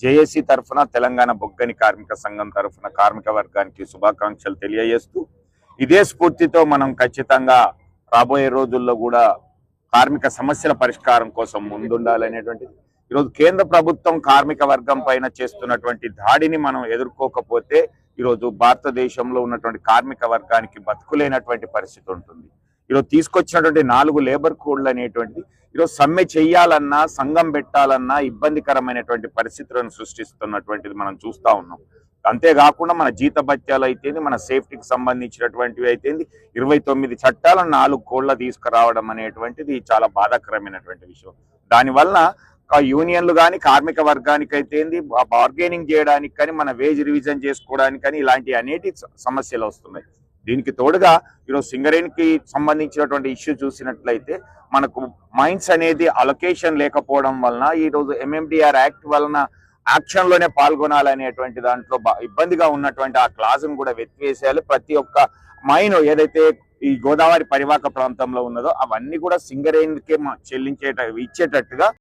JAC తరఫున తెలంగాణ బొగ్గని కార్మిక సంఘం తరఫున కార్మిక వర్గానికి శుభాకాంక్షలు తెలియజేస్తూ ఇదే స్ఫూర్తితో మనం ఖచ్చితంగా రాబోయే రోజుల్లో కూడా కార్మిక సమస్యల పరిష్కారం కోసం ముందుండాలనేటువంటిది. ఈరోజు కేంద్ర ప్రభుత్వం కార్మిక వర్గం పైన చేస్తున్నటువంటి దాడిని మనం ఎదుర్కోకపోతే ఈరోజు భారతదేశంలో ఉన్నటువంటి కార్మిక వర్గానికి బతుకులేనటువంటి పరిస్థితి ఉంటుంది. ఈరోజు తీసుకొచ్చినటువంటి 4 లేబర్ కోడ్లు అనేటువంటిది ఈరోజు సమ్మె చేయాలన్నా సంఘం పెట్టాలన్నా ఇబ్బందికరమైనటువంటి పరిస్థితులను సృష్టిస్తున్నటువంటిది మనం చూస్తూ ఉన్నాం. అంతేకాకుండా మన జీతభత్యాలు అయితేంది, మన సేఫ్టీకి సంబంధించినటువంటివి అయితేంది, 29 చట్టాలను 4 కోడ్ల తీసుకురావడం అనేటువంటిది చాలా బాధాకరమైనటువంటి విషయం. దానివల్ల యూనియన్లు కానీ కార్మిక వర్గానికి అయితేంది బార్గెనింగ్ చేయడానికి కానీ మన వేజ్ రివిజన్ చేసుకోవడానికి కానీ ఇలాంటి అనేటి సమస్యలు వస్తున్నాయి. దీనికి తోడుగా ఈరోజు సింగరేణికి సంబంధించినటువంటి ఇష్యూ చూసినట్లయితే మనకు మైన్స్ అనేది అలొకేషన్ లేకపోవడం వలన ఈరోజు ఎంఎండిఆర్ యాక్ట్ వలన యాక్షన్ లోనే పాల్గొనాలనేటువంటి దాంట్లో ఇబ్బందిగా ఉన్నటువంటి ఆ క్లాజ్ను కూడా వెతివేసేయాలి. ప్రతి ఒక్క మైన్ ఏదైతే ఈ గోదావరి పరివాహక ప్రాంతంలో ఉన్నదో అవన్నీ కూడా సింగరేణికే ఇచ్చేటట్టుగా